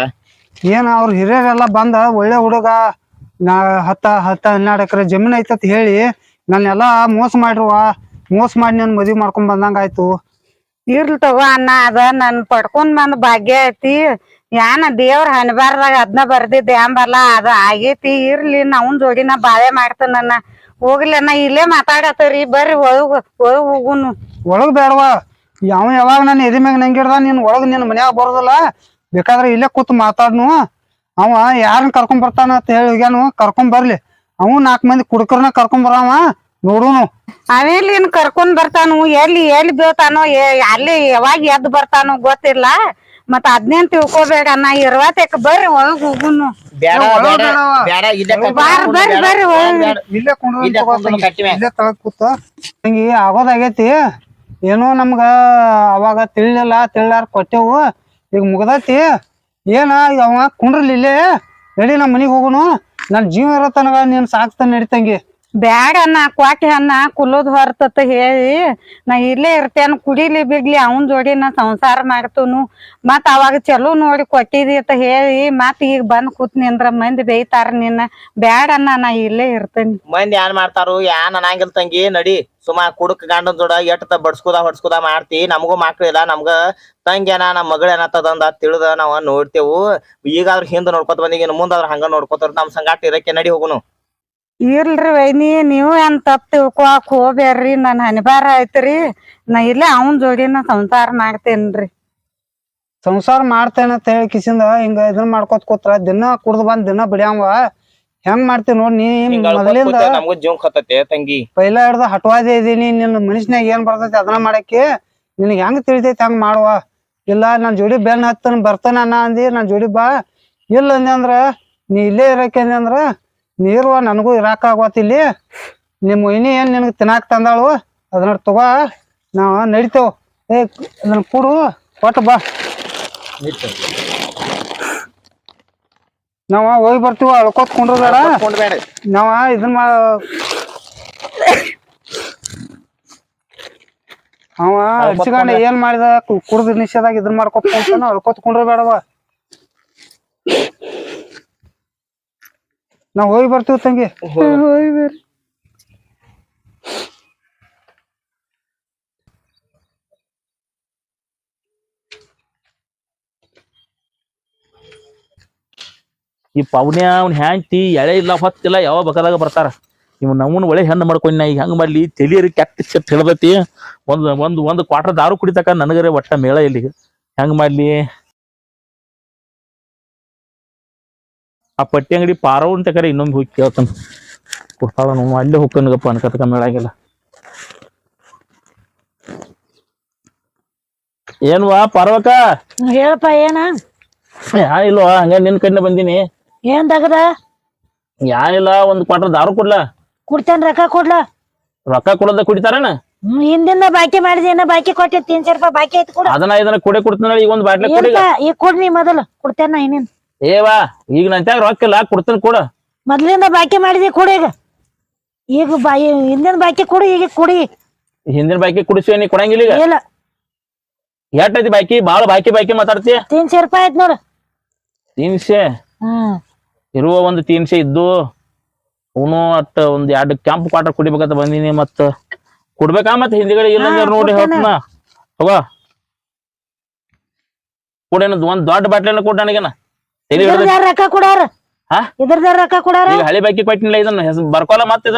ಏನ್ ಅವ್ರ ಹಿರಿಯರೆಲ್ಲ ಬಂದ ಒಳ್ಳೆ ಹುಡುಗ, ನಾ 10-12 ಎಕರೆ ಜಮೀನ್ ಐತತ್ ಹೇಳಿ ನನ್ನೆಲ್ಲಾ ಮೋಸ ಮಾಡಿ ನನ್ ಮದ್ವಿ ಮಾಡ್ಕೊಂಡ್ ಬಂದಂಗ ಆಯ್ತು. ಇರ್ಲಿ ತಗೋ ಅಣ್ಣ, ಅದ ನನ್ ಪಡ್ಕೊಂಡ್ ಬಂದ್ ಭಾಗ್ಯ ಐತಿ. ಯಾನ ದೇವ್ರ ಹಣಬಾರ್ದಾಗ ಅದ್ನ ಬರ್ದಿದ್ದೆ ಅಂಬಲ್ಲ, ಅದ ಆಗೇತಿ. ಇರ್ಲಿ ನಾವನ್ ಜೋಡಿನ ಬಾಳೆ ಮಾಡ್ತಾನ. ಹೋಗ್ಲಿ ಅಣ್ಣ, ಇಲ್ಲೇ ಮಾತಾಡತ್ತರಿ. ಬರ್ರಿ ಒಳಗ್ ಹೋಗುನು. ಒಳಗ್ ಬೇಡವಾ? ಯಾವಾಗ ನಾನು ಎದಿ ಮ್ಯಾಗ ನಂಗಿಡ್ದ ನೀನ್ ಒಳಗ್ ನಿನ್ ಮನ್ಯಾಗ ಬರೋದಿಲ್ಲ. ಬೇಕಾದ್ರೆ ಇಲ್ಲೇ ಕೂತ್ ಮಾತಾಡ್ನು. ಅವ ಯಾರನ್ನ ಕರ್ಕೊಂಡ್ ಬರ್ತಾನ ಅಂತ ಹೇಳಿ ಹೋಗ್ಯಾನು. ಕರ್ಕೊಂಡ್ ಬರ್ಲಿ. ಅವ 4 ಮಂದಿ ಕುಡ್ಕರ್ನ ಕರ್ಕೊಂಡ್ ಬರವ. ನೋಡುನು. ಅವೆಲ್ಲಿ ಏನ್ ಕರ್ಕೊಂಡ್ ಬರ್ತಾನು, ಎಲ್ಲಿ ಬೀಳ್ತಾನೋ, ಅಲ್ಲಿ ಯಾವಾಗ ಎದ್ದು ಬರ್ತಾನೋ ಗೊತ್ತಿಲ್ಲ. ಮತ್ತ ಅದ್ನೇನ್ ತಿಳ್ಕೊಬೇಡ, ನಾ ಇರ್ವಾತಕ್ ಬರ್ರಿ ಒಳಗ್ ಹೋಗುನು. ಬರ್ರಿ ಇಲ್ಲೇ ಇಲ್ಲೇ ತಳಗ್ ಕೂತ ಹಿಂಗಿ ಆಗೋದಾಗೈತಿ. ಏನೋ ನಮ್ಗ ಅವಾಗ ತಿಳಿಲಾರ ಕೊಟ್ಟೆವು, ಈಗ ಮುಗ್ದೈತಿ. ಏನ ಅವ ಕುಂಡ್ರಲಿ ಇಲ್ಲೇ ನಡಿ, ನಮ್ಮ ಮನಿಗ್ ಹೋಗುನು. ನನ್ ಜೀವ ಇರೋ ತನಗ ನೀನ್ ಸಾಕ್ತಾನೆ ನಡಿತಂಗಿ. ಬ್ಯಾಡ ಅನ್ನ ಕ್ವಾಟಿ ಅನ್ನ ಕುಲ್ಲೋದ್ ಹೊರ್ತತ ಹೇಳಿ ನಾ ಇಲ್ಲೇ ಇರ್ತೇನ. ಕುಡಿಲಿ ಬಿಡ್ಲಿ ಅವನ್ ಜೋಡಿ ನಾ ಸಂಸಾರ ಮಾಡ್ತನು. ಮತ್ ಅವಾಗ ಚಲೋ ನೋಡಿ ಕೊಟ್ಟಿದಿ ಅಂತ ಹೇಳಿ ಮತ್ ಈಗ ಬಂದ್ ಕೂತ್ನಿ ಅಂದ್ರ ಮಂದಿ ಬೇಯ್ತಾರ ನಿನ್ನ. ಬ್ಯಾಡ ಅನ್ನ ನಾ ಇಲ್ಲೇ ಇರ್ತೇನಿ. ಮಂದಿ ಏನ್ ಮಾಡ್ತಾರು, ಯಾನ್ ಅನ್ನಂಗಿಲ್ ತಂಗಿ. ನಡಿ ಸುಮಾ ಕುಡಕ್ ಗಂಡನ್ ಜೋಡ ಎಟ್ಟ ಬಡ್ಸ್ಕುದ ಮಾಡ್ತಿ. ನಮಗೂ ಮಕ್ಳಿಲ್ಲ, ನಮ್ಗ ತಂಗ್ಯಾನ ನಮ್ಮ ಮಗಳ ಏನತ್ತದಂದ ತಿಳಿದ ನಾವ ನೋಡ್ತೇವು. ಈಗಾದ್ರ ಹಿಂದ್ ನೋಡ್ಕೊತ ಬಂದಿಗ, ಮುಂದಾದ್ರ ಹಂಗ ನೋಡ್ಕೊತಾರ. ನಮ್ ಸಂಗಾಟ ಇರಕ್ಕೆ ನಡಿ ಹೋಗುನು. ಇಲ್ರಿ ವೈನಿ, ನೀವು ಏನ್ ತಪ್ಪ ತಿಳ್ಕೊಳಕ್ ಹೋಗ್ಬ್ಯಾಡ್ರಿ. ನನ್ ಹನಿಬಾರ ಆಯ್ತ್ರಿ. ನಾ ಇಲ್ಲೇ ಅವನ್ ಜೋಡಿನ ಸಂಸಾರ ಮಾಡ್ತೇನ್ರಿ. ಸಂಸಾರ ಮಾಡ್ತೇನೆ ಅಂತ ಹೇಳಿ ಕಿಸಿಂದ ಹಿಂಗ ಇದನ್ ಮಾಡ್ಕೊತ ಕೂತ್ರ ದಿನ ಕುಡ್ದು ಬಂದ್ ದಿನ ಬಿಡ್ಯಾವ. ಹೆಂಗ್ ಮಾಡ್ತೀವಿ ನೋಡ್ ನೀ. ಮೊದಲಿಂದ ನಮಗೂ ಜೀವ ಕತ್ತತೆ ತಂಗಿ. ಪೈಲ ಹಿಡ್ದ ಹಟ್ವಾದೇ ಇದೀನಿ. ನಿನ್ನ ಮನುಷ್ಯನಾಗ ಏನ್ ಬರ್ತೈತಿ ಅದನ್ನ ಮಾಡಕ್ಕೆ ನಿನಗ್ ಹೆಂಗ್ ತಿಳಿತೈತಿ ಹಂಗ್ ಮಾಡುವ. ಇಲ್ಲ ನನ್ ಜೋಡಿ ಬೆನ್ ಹತ್ತನ ಬರ್ತಾನ ಅನ್ನ ಅಂದಿ, ನನ್ ಜೋಡಿ ಬಾ. ಇಲ್ಲ ಅಂದೆ ಅಂದ್ರ ನೀ ಇಲ್ಲೇ ಇರಕ್ಕೆ ಅಂದೆ ಅಂದ್ರ ನೀರುವ ನನಗೂ ಇರಾಕ ಆಗೋತಿಲ್ಲಿ. ನಿಮ್ಮ ವೈನಿ ಏನ್ ನಿನಗ್ ತಿನ್ನಾಕ್ ತಂದಾಳು ಅದನ್ನ ತಗೋ, ನಾವ್ ನಡಿತೇವ್. ಅದನ್ನ ಕೂಡು ಒಟ್ಟು ಬಾ, ನಾವ ಹೋಗಿ ಬರ್ತೀವ. ಅಳ್ಕೋತ್ ಕೊಂಡ್ರ ಬೇಡ. ನಾವ ಇದನ್ ಅವ ಅಡ್ಸಿಗಂಡ ಏನ್ ಮಾಡಿದ ಕುಡ್ದ ನಿಷೇಧಾಗ ಇದನ್ ಮಾಡ್ಕೊತ ಕುಂತಾನ. ಅಳ್ಕೋತ್ ಕೊಂಡ್ರ ಬೇಡವ. ನಾವ್ ಹೋಗಿ ಬರ್ತೀವಿ ತಂಗಿ. ಹೋಗಿ ಬರ್ರಿ. ಈ ಪೌನ್ಯ ಅವ್ನ ಹ್ಯಾಂತಿ ಎಳೆ ಇಲ್ಲ ಹೊತ್ತಿಲ್ಲ ಯಾವ ಬೇಕಾದಾಗ ಬರ್ತಾರ. ಇವ್ ನಮ್ಮನ್ ಒಳ್ಳೆ ಹೆಣ್ಣು ಮಾಡ್ಕೊಂಡ್ ನಾ ಈಗ ಹೆಂಗ್ ಮಾಡ್ಲಿ? ತೆಲಿಯರಿ ಕೆಟ್ಟ ಹಿಡ್ದತಿ. ಒಂದು ಕ್ವಾರ್ಟರ್ ದಾರು ಕುಡಿತಕ ನನಗರೆ ಒಟ್ಟ ಮೇಳ ಇಲ್ಲಿಗೆ ಹೆಂಗ್ ಮಾಡ್ಲಿ? ಆ ಪಟ್ಟಿ ಅಂಗಡಿ ಪಾರವ್ ಅಂತ ಕರೆ ಇನ್ನೊಂದು ಹೋಗಿ ಕೇಳ್ತಾನ. ಕೊಡ್ತಾಳ ನಾವು ಅಲ್ಲೇ ಹೋಗ್ಕನ್ಗಪ್ಪ ಅನ್ಕತಕ ಮೇಳಾಗಿಲ್ಲ. ಏನ್ವಾ ಪಾರ್ವಕ? ಹೇಳಪ್ಪ ಏನ? ಇಲ್ವಾ ಹಂಗ ನಿನ್ ಕಡೆ ಬಂದಿನಿ. ಏನ್ ತಗದ? ಯಾನಿಲ್ಲ, ಒಂದ್ ಕ್ವಾರ್ಟರ್ ದಾರು ಕೊಡ್ಲಾ? ಕೊಡ್ತೇನ್, ರೊಕ್ಕ ಕೊಡ್ಲ? ರೊಕ್ಕ ಕೊಡೋದ ಕುಡಿತಾರನ? ಹಿಂದಿನ ಬಾಕಿ ಮಾಡಿದ ಬಾಕಿ ಕೊಟ್ಟೆ 300 ರೂಪಾಯಿ ಬಾಕಿ ಐತಿ ಕೊಡ. ಇದನ್ನ ಕುಡಿ ಕೊಡ್ತಾನ. ಈಗ ಒಂದ್ ಬಾಟ್ಲಿ ಕೊಡಿ. ಈಗ ಕೊಡ್ನಿ ಮೊದಲು, ಕೊಡ್ತೇನ ಇನ್ನೇನ್. ಏವಾ ಈಗ ನಂತ್ಯಾಗ ರೊಕ್ಕ ಇಲ್ಲ, ಕೊಡ್ತೇನೆ ಕೂಡ. ಮೊದ್ಲಿಂದ ಬಾಕಿ ಮಾಡಿದಿ ಕೊಡ. ಈಗ ಹಿಂದಿನ ಬಾಕಿ ಕೊಡು, ಈಗ ಕುಡಿ. ಹಿಂದಿನ ಬಾಕಿ ಕುಡಿಸಿ ನೀ ಕೊಡಂಗಿಲ್ಲ ಈಗ? ಇಲ್ಲ. ಎಷ್ಟೈತಿ ಬಾಕಿ? ಬಾಳ ಬಾಕಿ ಮಾತಾಡ್ತಿ. 300 ರೂಪಾಯಿ ಆಯ್ತು ನೋಡು. 300? ಇರುವ ಒಂದು 300 ಇದ್ದು ಅವನು ಅಟ್ಟ ಒಂದ್ 2 ಕೆಂಪು ಕ್ವಾರ್ಟರ್ ಕುಡಿಬೇಕಂತ ಬಂದಿನಿ. ಮತ್ತ ಕೊಡ್ಬೇಕಾ? ಮತ್ ಹಿಂದಿಗಡೆ ಇಲ್ಲ ನೋಡಿ ಹೇಳ್ತನ. ಹೋಗ ಕೊಡೇನ ಒಂದ್ ದೊಡ್ಡ ಬಾಟ್ಲಿನ ಕೊಡ ನನಗೇನ. ರೊಕ್ಕ ಕೊಡಾರ, ಇದ್ರದ ರೊಕ್ಕ ಕೊಡಾರ. ಈಗ ಹಳಿ ಬಾಕಿ ಕೊಟ್ಟಿನಿಲ್ಲ, ಇದನ್ನ ಬರ್ಕೋಲ್ಲ.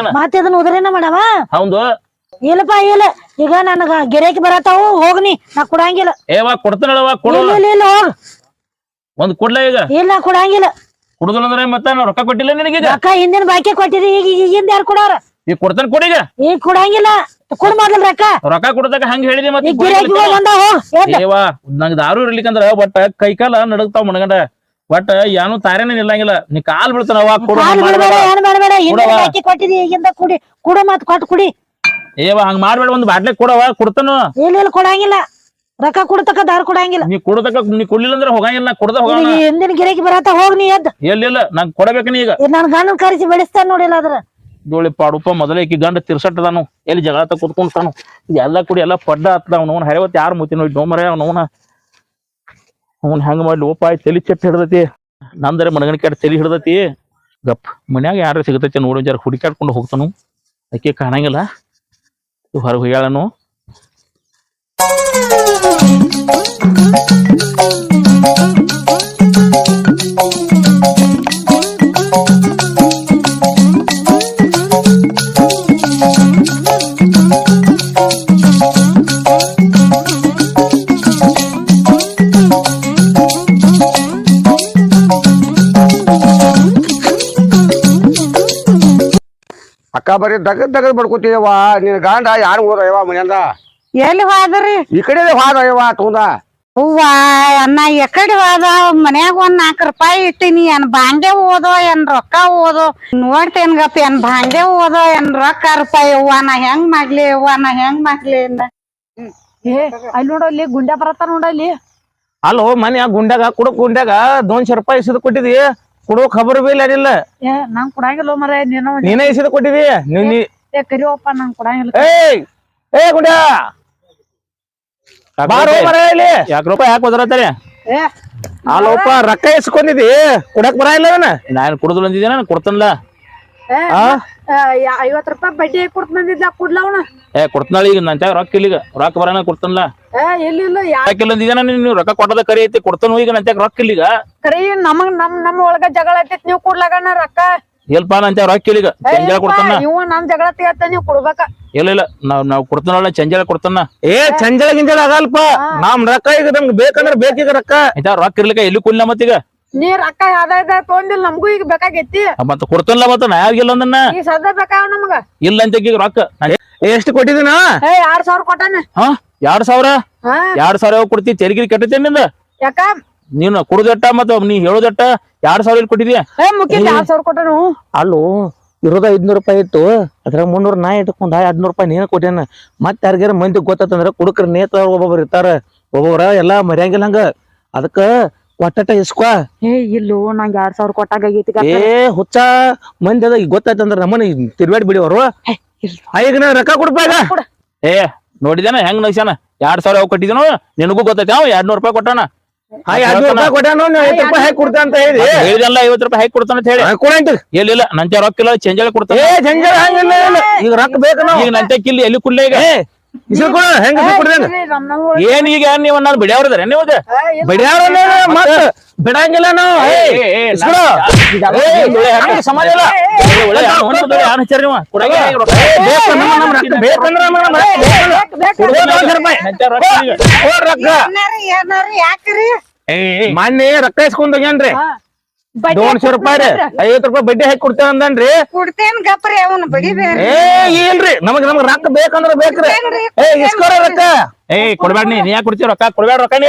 ಇದನ್ನ ಉದರೇನ ಮಾಡವ? ಹೌದು. ಇಲ್ಲಪ್ಪ ಇಲ್ಲ, ಈಗ ನನಗ ಗಿರಾಕಿ ಬರತಾವು, ಹೋಗ್ನಿ. ನಾ ಕೊಡಂಗಿಲ್ಲ. ಏವಾ ಕೊಡ್ತಾನವ ಕೊಡ. ಇಲ್ಲ ಹೋಗ್. ಒಂದ್ ಕೊಡ್ಲ ಈಗ? ಇಲ್ಲ ಕೊಡಂಗಿಲ್ಲ. ಕುಡುದಲ್ಲ ಅಂದ್ರೆ ಮತ್ತೆ ನಾ ರೊಕ್ಕ ಕೊಟ್ಟಿಲ್ಲ ನಿನಗೆ. ರೊಕ್ಕ ಹಿಂದಿನ ಬಾಕಿ ಕೊಟ್ಟಿರಿ, ಈಗಿಂದ ಯಾರು ಕೊಡಾರ? ಈಗ ಕೊಡ್ತಾನ ಕೊಡಿ. ಈಗ ಕೊಡಂಗಿಲ್ಲ. ಕೊಡ್ ಮೊದಲ್ ರೊಕ್ಕ ಕೊಡದಾಗ ಹಂಗ ಹೇಳಿದಿ. ಮತ್ತೆ ಏವಾ ನಂಗೆ ದಾರು ಇರ್ಲಿಕ್ಕಂದ್ರ ಒಟ್ಟ ಕೈಕಾಲ ನಡಗ್ತಾವ ಮಣಗಂಡ. ಒಟ್ಟ ಏನು ತಾರೇನ ನಿಲ್ಲಂಗಿಲ್ಲ. ನೀ ಕಾಲ್ ಬೀಳ್ತಾನವ. ಬಾಕಿ ಕೊಟ್ಟಿರಿ, ಈಗಿಂದ ಕುಡಿ. ಕುಡ ಮತ್ ಕೊಟ್ಟು ಕುಡಿ. ಏವಾ ಹಂಗ ಮಾಡ್ಬೇಡ. ಒಂದ್ ಬಾಟ್ಲಿ ಕೊಡವ, ಕೊಡ್ತಾನು. ಇಲ್ಲ ಕೊಡಂಗಿಲ್ಲ. ರೊಕ್ಕ ಕೊಡ್ತಕ್ಕ ದಾರು ಕೊಡಂಗಿಲ್ಲ. ನೀ ಕೊಡತಕ್ಕ ನೀ ಕೊಡ್ಲಿಲ್ಲ ಅಂದ್ರೆ ಹೋಗಂಗಿಲ್ಲ. ನಾ ಕೊಡದ ಹೋಗ. ಹಿಂದಿನ ಗಿರಾಕಿ ಬರತ್ತ, ಹೋಗ್ನಿ ಎದ್. ಎಲ್ಲಿಲ್ಲ ನಂಗೆ ಕೊಡಬೇಕ ನೀ ಈಗ. ನನ್ ಗಂಡನ್ ಕರೆಸಿ ಬೆಳೆಸ್ತಾನ ನೋಡಿಲ್ಲ ಅದ್ರ ಜೋಳಿ ಪಾಡುಪ. ಮೊದಲೇ ಈಕಿ ಗಂಡ ತಿರ್ಸಟ್ಟದಾನು, ಎಲ್ಲಿ ಜಗಳ ಕುತ್ಕೊಂತಾನು. ಎಲ್ಲಾ ಕುಡಿ ಎಲ್ಲಾ ಪಡ್ಡ ಹತ್ತದ. ಅವ್ನವ್ನ ಹರಿವತ್ ಯಾರು ಮುತಿ ನೋಡಿ ಡೋಮರ. ಅವ್ನ ಹೆಂಗ ಮಾಡ್ಲಿ? ಓಪ ತಲಿ ಚೆಟ್ ಹಿಡ್ದತಿ. ನಂದರೆ ಮನಗಣ ಕೆಟ್ಟ ತಲಿ ಹಿಡ್ದತಿ. ಗಪ್ ಮನ್ಯಾಗ ಯಾರು ಸಿಗತೈತಿ ನೋಡಿ ಜರ ಹುಡುಕಾಡ್ಕೊಂಡು ಹೋಗ್ತಾನು. ಅಕ್ಕಿ ಕಾಣಂಗಿಲ್ಲ. ಹೊರಗೆ ಹೋಗ್ಯಾಳನು. ರೊಕ್ಕ ಬರೀ ದಗದ್ ಬಡ್ಕೊತಿಯವ್ವ ನಿನ್ ಗಂಡ ಯಾರು ಹೋದಯ್ಯವ ಮನೆಯಿಂದ ಎಲ್ಲಿ ಹೋದ್ರಿ ಈ ಕಡೆ ಹೋದಯ್ಯವ ತಗೊಂಡ ಹೂವ ಅನ್ನ ಎಕಡೆ ಹೋದ ಮನ್ಯಾಗ ಒಂದ್ 4 ರೂಪಾಯಿ ಇಟ್ಟಿನಿ ಏನ್ ಬಾಂಡೆ ಓದೋ ಏನ್ ರೊಕ್ಕ ಓದೋ ನೋಡ್ತೇನ್ ಗಪ್ಪ ಏನ್ ಬಾಂಡೆ ಓದೋ ಏನ್ ರೊಕ್ಕ ರೂಪಾಯಿ ಅವ್ವ ನಾ ಹೆಂಗ್ ಮಾಡ್ಲಿ ಅಂದ ಏ ಅಲ್ಲಿ ನೋಡಲ್ಲಿ ಗುಂಡ್ಯಾ ಬರತ್ತ ನೋಡಲ್ಲಿ ಅಲ್ಲೋ ಮನೆ ಗುಂಡ್ಯಾಗ ಕುಡಕ್ ಗುಂಡ್ಯಾಗ 200 ರೂಪಾಯಿ ಇಸಿದ್ ಕೊಟ್ಟಿದಿ ಕೊಡೋ ಖಬರ್ ಬಿ ಇಲ್ಲ ಏ ನಂಗ್ ಕೊಡಂಗಿಲ್ಲ ಮರ ನೀನು ನೀನೇ ಇಸಿದ್ ಕೊಟ್ಟಿದಿ ಏ ಕರಿಯಪ್ಪ ನಂಗ್ ಕೊಡಂಗಿಲ್ಲ ಏ ಗುಂಡ್ಯಾ ಬಾರೋ ಮರ ಇಲ್ಲಿ 2 ರೂಪಾಯಿ ಯಾಕೆ ಬದರತ್ತಾರೆ ಏ ಅಲ್ಲೋಪ ರೊಕ್ಕ ಇಸ್ಕೊಂಡಿದಿ ಕೊಡಕ್ ಬರ ಇಲ್ಲ ನಾನು ಕುಡ್ದು ಬಂದಿದ್ದೇನ ಕೊಡ್ತನ್ಲ 50 ರೂಪಾಯಿ ಬಡ್ಡಿ ಕೊಡ್ತ ಬಂದಿದ್ದ ಕುಡ್ಲ ಅವನ ಕೊಡ್ತನಾಳ ಈಗ ನನ್ ರೊಕ್ಕ ಇಲ್ಲಿಗ ರೊಕ್ಕ ಬರೋಣ ಕೊಡ್ತನ್ಲ ಎಲ್ಲಿಲ್ಲ ಯಾಕಿಲ್ಲ ಅಂದಿದ್ದೇನ ನೀವು ರೊಕ್ಕ ಕೊಟ್ಟದ ಕರಿ ಐತಿ ಕೊಡ್ತಾನು ಈಗ ನನ್ ರೊಕ್ಕ ಇಲ್ಲಿಗ ಕರಿ ನಮ್ ಒಳಗ ಜಗಳ ಐತಿ ನೀವ್ ಕೊಡ್ಲಾಗಣ ರೊಕ್ಕ ಎಲ್ಪ ನನ್ ರೊಕ್ಕ ಇಲ್ಲಿಗ ಚಂಜಾಳ ಕೊಡ್ತಾನ ಇವ ನಮ್ ಜಗಳ ತೆಗತ್ತ ನೀವ್ ಕೊಡ್ಬೇಕ ಇಲ್ಲ ನಾವ್ ಕೊಡ್ತಾನಲ್ಲ ಚಂಜಾಳ ಕೊಡ್ತಾನ ಚಂಜಾಳ ಗಿಂಜಾಳ ಆಗಲ್ಪ ನಮ್ ರೊಕ್ಕ ಈಗ ನಮ್ಗೆ ಬೇಕಂದ್ರ ಬೇಕೀಗ ರೊಕ್ಕ ಆಯ್ತಾ ರೊಕ್ಕ ಇರ್ಲಿಕ್ಕ ಎಲ್ಲಿ ಕುಲ್ಲ ಮತ್ತೀಗ ನೀ ರೊಕ್ಕ ಯಾವ್ದ ತೊಗೊಂಡಿಲ್ಲ ನಮಗೂ ಈಗ ಬೇಕಾಗೈತಿ ಮತ್ತ ಕೊಡ್ತಾನಲ್ಲ ಮತ್ತ ನಾ ಯಾವಾಗಿಲ್ಲ ಅಂದನ್ನ ಈಗ ಸದ್ಯ ಬೇಕಾವ ನಮಗ ಇಲ್ಲ ಅಂತ ಈಗ ರೊಕ್ಕ ಎಷ್ಟು ಕೊಟ್ಟಿದ್ದೀನ 2000 ಕೊಟ್ಟಾನ 2000 2000 ಕೊಡ್ತಿ ತೆರಿಗೆ ಕೆಟ್ಟತೇನೆ ನಿಂದ ಯಾಕ ನೀನು ಕುಡ್ದಟ್ಟ ಮತ್ತ ನೀ ಹೇಳೋದಟ್ಟ 2000 ಇಲ್ಲಿ ಕೊಟ್ಟಿದ್ಯಾ ಮುಖ್ಯ 2000 ಕೊಟ್ಟಾನು ಅಲ್ಲೋ ಇರೋದ 500 ರೂಪಾಯಿ ಇತ್ತು ಅದ್ರಾಗ 300 ನಾ ಇಟ್ಕೊಂಡ 200 ರೂಪಾಯಿ ನೀನ ಕೊಟ್ಟೇನ ಮತ್ತೆ ಯಾರಿಗಾರ ಮಂದಿ ಗೊತ್ತಂದ್ರ ಕುಡುಕ್ರ ನೇತ ಒಬ್ಬೊಬ್ರು ಇರ್ತಾರ ಒಬ್ಬೊಬ್ರ ಎಲ್ಲಾ ಮರ್ಯಾಂಗಿಲ್ಲ ಹಂಗ ಅದಕ್ಕ ಒಟ್ಟಟ ಇಸ್ಕೊ ಇಲ್ಲೋ ನಂಗೆ 2000 ಕೊಟ್ಟಾಗೈತಿ ಹುಚ್ಚ ಮಂದಿ ಅದ ಗೊತ್ತಾಯ್ತಂದ್ರ ನಮ್ಮನೆ ತಿರ್ಬೇಡಿ ಬಿಡಿವರು ಈಗ ನಾ ರೊಕ್ಕ ಕೊಡ್ಬೇಕ ನೋಡಿದೇನ ಹೆಂಗ್ ನಗ್ಸ್ಯಾನ 2000 ಅವ್ ಕೊಟ್ಟಿದ್ದೇನೋ ನಿನಗೂ ಗೊತ್ತೈತಿ ಅವ 200 ರೂಪಾಯಿ ಕೊಟ್ಟಾನ 200 ರೂಪಾಯಿ ಕೊಟ್ಟಾನು 50 ರೂಪಾಯಿ ಹಾಕಿ ಕೊಡ್ತಾ ಅಂತ ಹೇಳಿ ಹೇಳಿದಲ್ಲ 50 ರೂಪಾಯಿ ಹಾಕಿ ಕೊಡ್ತಾನ ಅಂತ ಹೇಳಿ ಕೊಡಂತ ಎಲ್ಲಿಲ್ಲ ನಂತೆ ರೊಕ್ಕ ಇಲ್ಲ ಚಂಜಾಳ ಕೊಡ್ತಾನೆ ಚಂಜಾಳ ಹಂಗಿಲ್ಲ ಈಗ ರೊಕ್ಕ ಬೇಕು ಈಗ ನಂತೆ ಕಿಲ್ಲಿ ಎಲ್ಲಿ ಕುಡ್ಲೆ ಈಗ ಹೆಂಗ ಏನ್ ಈಗ ನೀವು ನಾನು ಬಿಡ್ಯಾವ್ರದಾರೆ ನೀವು ಬಿಡ್ಯಾವ್ರ ಮತ್ ಬಿಡಂಗಿಲ್ಲ ನಾವು ಸಮಾಜ ಯಾಕ್ರಿ ಮೊನ್ನೆ ರೊಕ್ಕ ಇಸ್ಕೊಂಡ್ ಹೋಗ್ಯಾನ್ರಿ 200 ರೂಪಾಯಿ 50 ರೂಪಾಯಿ ಬಡ್ಡಿ ಹಾಕಿ ಕೊಡ್ತೇವೆ ಅಂದನ್ರಿ ಕೊಡ್ತೇನ್ ಗಪ್ರಿ ಅವನ್ ಬಡಿಬೇಡ್ರಿ ಇಲ್ರಿ ನಮಗ್ ರೊಕ್ಕ ಬೇಕಂದ್ರ ಬೇಕ್ರಿ ಇಸ್ಕೋರ ರೊಕ್ಕ ಕೊಡ್ಬೇಡ ನೀ ಯಾಕೆ ಕೊಡ್ತೀವಿ ರೊಕ್ಕ ಕೊಡ್ಬೇಡ ರೊಕ್ಕ ನೀ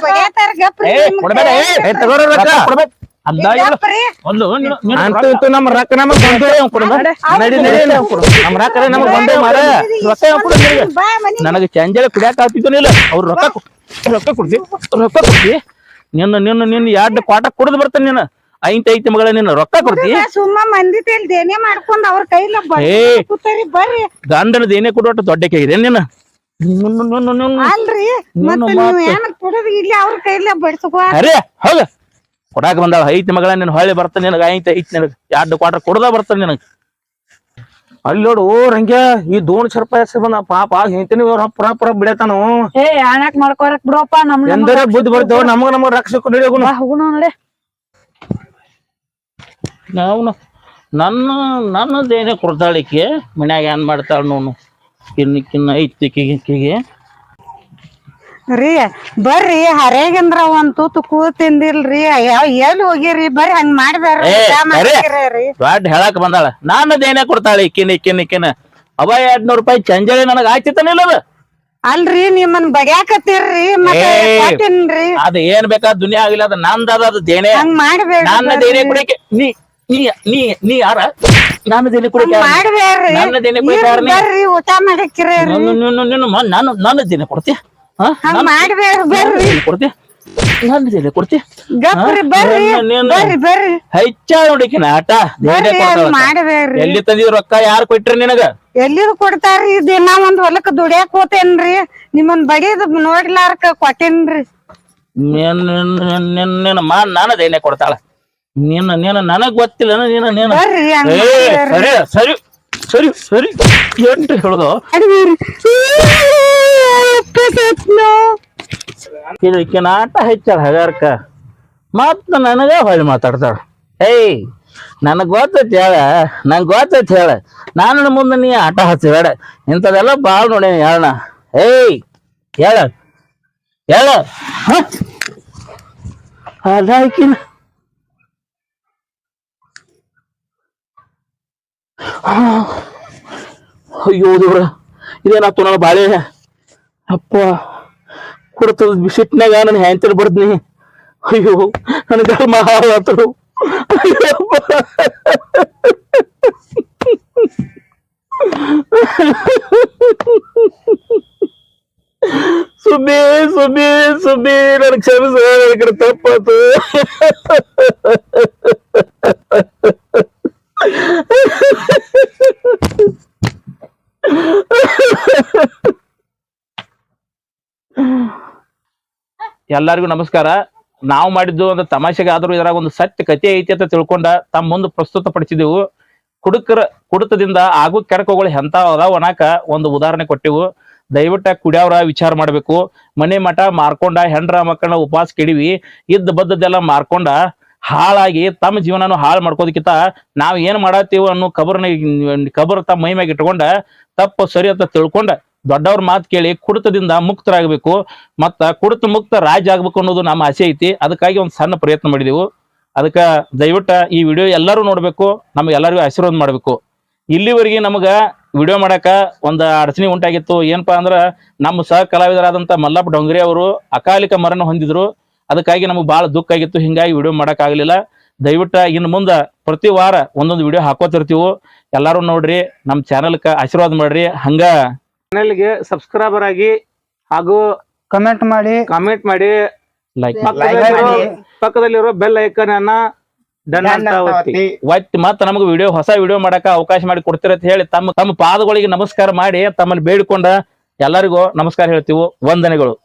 ಬಡಿಯಾತಾರ ಗಪ್ರಿ ಕೊಡ್ಬೇಡ ತಗೋರ ರೊಕ್ಕ ಕೊಡ್ಬೇಕ ಅಂತೂ ನಮ್ಮ ರೊಕ್ಕ ನಮಗ್ ಬಂದು ನಮ್ಮ ರೊಕ್ಕ ನಮಗ್ ಬಂದು ಮಾರ ರೊಕ್ಕ ನನಗೆ ಚಂಜಾಳ ಕುಡಿಯಾಕ ಆಗ್ತಿದ್ದನಿಲ್ಲ ಅವ್ರು ರೊಕ್ಕ ಕೊಡ್ತಿ ನಿನ್ನ 2 ಕ್ವಾಟ ಕುಡ್ದು ಬರ್ತಾನೆ ನೀನು ಐತಿ ಮಗಳ ನೀನು ರೊಕ್ಕ ಕೊಡ್ತಿ ಸುಮ್ಮ ಮಂದಿ ತೇಲ್ ದೇನೆ ಮಾಡ್ಕೊಂಡ್ ಅವ್ರ ಕೈಲ ಬರ್ರಿ ಗಂಡನ ದೇನೆ ಕೊಡೋಟ ದೊಡ್ಡ ಕೈ ಇದೆ ನೀನು ಅಲ್ರಿ ಮತ್ತೆ ನೀವು ಏನ ಕೊಡೋದು ಇಲ್ಲಿ ಅವ್ರ ಕೈಲ ಬಡ್ಸ್ಕೋ ಅರೇ ಹೌದ ಕೊಡಾಕ ಬಂದಾಳ ಐತಿ ಮಗಳ ನೀನು ಹೊಳ್ಳಿ ಬರ್ತಾನೆ ನಿನಗ ಐತಿ ನಿನಗ 2 ಕ್ವಾಟ ಕುಡ್ದ ಬರ್ತಾನೆ ನಿನಗ ಅಲ್ಲಿ ನೋಡು ರಂಗ್ಯ ಈ 200 ರೂಪಾಯಿ ಹೆಸರು ಬಂದ ಪಾಪ ಹೇಳ್ತೀನಿ ಪುರ ಬಿಡತಾನು ಆಣಾಕ್ ಮಾಡ್ಕೋರಕ್ ಬಿಡಪ್ಪ ಎಂದರೆ ಬುದ್ಧಿ ಬರ್ತಾವ ನಮಗ ರಕ್ಷಕ ನೋಡಿ ನಾವು ನನ್ನದೇನೆ ಕೊಡ್ತಾಳಿಕೆ ಮನ್ಯಾಗ ಏನ್ ಮಾಡ್ತಾಳ ನೋನು ಕಿನ್ನ ಐತಿಕಿಗೆ ರೀ ಬರ್ರಿ ಹರೇಗಂದ್ರ ಒಂದ್ ತೂತು ಕೂತ್ ತಿಂದಿಲ್ರಿ ಎಲ್ಲಿ ಹೋಗಿರಿ ಬರ್ರಿ ಹಂಗ್ ಮಾಡ್ಬೇಡ್ರಿ ದೊಡ್ಡ ಹೇಳಕ್ ಬಂದಾಳ ನನ್ನದೇನೆ ಕೊಡ್ತಾಳೆ ಇಕ್ಕಿನ ಅವ 200 ರೂಪಾಯಿ ಚಂಜಾಳಿ ನನಗ ಆಯ್ತಿತ್ತಾನಿಲ್ಲ ಅದು ಅಲ್ರಿ ನಿಮ್ಮನ್ ಬಡ್ಯಾಕತ್ತೀರ್ರಿ ಮತ್ತೆ ಅದ ಏನ್ ಬೇಕಾದ ದುನಿಯಾ ಆಗಿಲ್ಲ ಅದ ನಂದ ಅದು ದೇನೆ ಹಂಗ್ ಮಾಡ್ಬೇಡ್ರಿ ನನ್ನ ದೇನೆ ಕುಡಿಕೆ ನೀ ಯಾರ ನನ್ನ ದೇನೆ ಕುಡಿಕೆ ಮಾಡ್ಬೇಡ್ರಿ ನನ್ನ ದೇನೆ ಕುಡಿಕೆ ಬರ್ರಿ ಊಟ ಮಾಡಕ್ಕಿರಿ ನನ್ನ ದೇನೆ ಕೊಡ್ತಿ ಹಂಗ್ ಮಾಡ್ಬೇಡ್ರಿ ಬರ್ರಿ ಕೊಡ್ತಿ ನನ್ನ ದೇನೆ ಕೊಡ್ತಿ ಗಪ್ರಿ ಬರ್ರಿ ಬರ್ರಿ ಬರ್ರಿ ಹೆಚ್ಚ ನೋಡಿಕಿನ ಆಟ ದೇನೆ ಮಾಡ್ಬೇಡ್ರಿ ಎಲ್ಲಿ ತಂದಿದ್ ರೊಕ್ಕ ಯಾರು ಕೊಟ್ರಿ ನಿನಗ ಎಲ್ಲಿದ್ ಕೊಡ್ತಾರ್ರಿ ದಿನ ಒಂದ್ ಹೊಲಕ್ ದುಡಿಯಾಕ್ ಹೋತೇನ್ರಿ ನಿಮ್ಮನ್ ಬಡಿದ್ ನೋಡ್ಲಾರ್ಕ ಕೊಟ್ಟೇನ್ರಿ ನಿನ್ನ ನಾನು ದೇನೆ ಕೊಡ್ತಾಳ ನೀನು ನನಗ್ ಗೊತ್ತಿಲ್ಲ ನೀನು ಬರ್ರಿ ಸರಿ ಸರಿ ಸರಿ ಎಂಟು ಹೇಳುದು ಇದಕ್ಕೆ ಆಟ ಹೆಚ್ಚಳ ಹಗಾರ್ಕ ಮತ್ತ ನನಗ ಹೊಳ್ಳಿ ಮಾತಾಡ್ತಾಳ ನನಗ್ ಗೊತ್ತೈತಿ ಹೇಳ ನಾನು ಮುಂದೆ ನೀ ಆಟ ಹಚ್ಚಬೇಡ ಇಂಥದೆಲ್ಲ ಬಾಳ್ ನೋಡೇನಿ ಹೇಳಣ ಹೇಳ ಅದಾಕಿನ ಅಯ್ಯೋ ದೇವ್ರ ಇದೇನಾಯ್ತು ನನ್ನ ಬಾಳೆ ಅಪ್ಪ ಕೊಡ್ತದ ಬಿಸಿಟ್ನಾಗ ನನ್ನ ಹ್ಯಾಂತಿಲ್ ಬರ್ದ್ನಿ ಅಯ್ಯೋ ನನ್ನ ಧರ್ಮ ಹಾಳಾತರು ಸುಬ್ಬಿ ಸುಬ್ಬಿ ಸುಬ್ಬಿ ನನ್ ಕ್ಷಮಿಸ ತಪ್ಪಾತು ಎಲ್ಲರಿಗೂ ನಮಸ್ಕಾರ. ನಾವು ಮಾಡಿದ್ದು ಒಂದು ತಮಾಷೆಗೆ ಆದ್ರೂ ಇದ್ರಾಗ ಒಂದು ಸತ್ಯ ಕಥೆ ಐತಿ ಅಂತ ತಿಳ್ಕೊಂಡ ತಮ್ಮ ಮುಂದೆ ಪ್ರಸ್ತುತ ಪಡಿಸಿದೆವು. ಕುಡುಕದಿಂದ ಆಗು ಕೆಡಕಗಳು ಎಂತ ಅದಾವ ಅನ್ನಕ ಒಂದು ಉದಾಹರಣೆ ಕೊಟ್ಟೆವು. ದಯವಿಟ್ಟು ಕುಡಿಯವ್ರ ವಿಚಾರ ಮಾಡ್ಬೇಕು. ಮನೆ ಮಠ ಮಾರ್ಕೊಂಡ ಹೆಂಡ್ರ ಮಕ್ಕಳನ್ನ ಉಪವಾಸ ಕೆಡಿವಿ ಇದ್ದ ಬದ್ದದೆಲ್ಲ ಮಾರ್ಕೊಂಡ ಹಾಳಾಗಿ ತಮ್ಮ ಜೀವನನು ಹಾಳು ಮಾಡ್ಕೋದಕ್ಕಿಂತ ನಾವ್ ಏನ್ ಮಾಡತ್ತೀವಿ ಅನ್ನೋ ಕಬರ್ ತಮ್ಮ ಮೈ ಮ್ಯಾಗ ಇಟ್ಕೊಂಡ ತಪ್ಪು ಸರಿ ಅಂತ ತಿಳ್ಕೊಂಡ ದೊಡ್ಡವ್ರ ಮಾತು ಕೇಳಿ ಕುಡಿತದಿಂದ ಮುಕ್ತರಾಗಬೇಕು. ಮತ್ತ ಕುಡಿತ ಮುಕ್ತ ರಾಜ್ಯ ಆಗ್ಬೇಕು ಅನ್ನೋದು ನಮ್ಮ ಆಸೆ ಐತಿ. ಅದಕ್ಕಾಗಿ ಒಂದು ಸಣ್ಣ ಪ್ರಯತ್ನ ಮಾಡಿದೆವು. ಅದಕ್ಕೆ ದಯವಿಟ್ಟು ಈ ವಿಡಿಯೋ ಎಲ್ಲರೂ ನೋಡ್ಬೇಕು, ನಮ್ಗೆ ಎಲ್ಲರಿಗೂ ಆಶೀರ್ವಾದ ಮಾಡ್ಬೇಕು. ಇಲ್ಲಿವರೆಗೆ ನಮಗ ವಿಡಿಯೋ ಮಾಡಾಕ ಒಂದು ಅಡಚಣೆ ಉಂಟಾಗಿತ್ತು. ಏನಪ್ಪಾ ಅಂದ್ರ ನಮ್ಮ ಸಹ ಕಲಾವಿದರಾದಂಥ ಮಲ್ಲಪ್ಪ ಡೊಂಗರಿ ಅವರು ಅಕಾಲಿಕ ಮರಣ ಹೊಂದಿದ್ರು. ಅದಕ್ಕಾಗಿ ನಮಗೆ ಬಹಳ ದುಃಖ ಆಗಿತ್ತು. ಹಿಂಗಾಗಿ ವಿಡಿಯೋ ಮಾಡಕ್ ಆಗ್ಲಿಲ್ಲ. ದಯವಿಟ್ಟು ಇನ್ನು ಮುಂದೆ ಪ್ರತಿ ವಾರ ಒಂದೊಂದು ವಿಡಿಯೋ ಹಾಕೋತಿರ್ತೀವಿ. ಎಲ್ಲರೂ ನೋಡ್ರಿ, ನಮ್ಮ ಚಾನಲ್ಗೆ ಆಶೀರ್ವಾದ ಮಾಡ್ರಿ. ಹಂಗ ಚಾನೆಲ್ಗೆ ಸಬ್ಸ್ಕ್ರೈಬರ್ ಆಗಿ ಹಾಗೂ ಕಮೆಂಟ್ ಮಾಡಿ ಲೈಕ್ ಪಕ್ಕದಲ್ಲಿರೋ ಬೆಲ್ ಐಕನ್ ಅನ್ನ ಡನ್ ಅಂತ ಒತ್ತಿ. ಮತ್ತೆ ನಮಗೆ ಹೊಸ ವಿಡಿಯೋ ಮಾಡಕ ಅವಕಾಶ ಮಾಡಿ ಕೊಡ್ತೀರ ಅಂತ ಹೇಳಿ ತಮ್ಮ ಪಾದಗಳಿಗೆ ನಮಸ್ಕಾರ ಮಾಡಿ ತಮ್ಮಲ್ಲಿ ಬೇಡಿಕೊಂಡ ಎಲ್ಲರಿಗೂ ನಮಸ್ಕಾರ ಹೇಳ್ತೀವಿ. ವಂದನೆಗಳು.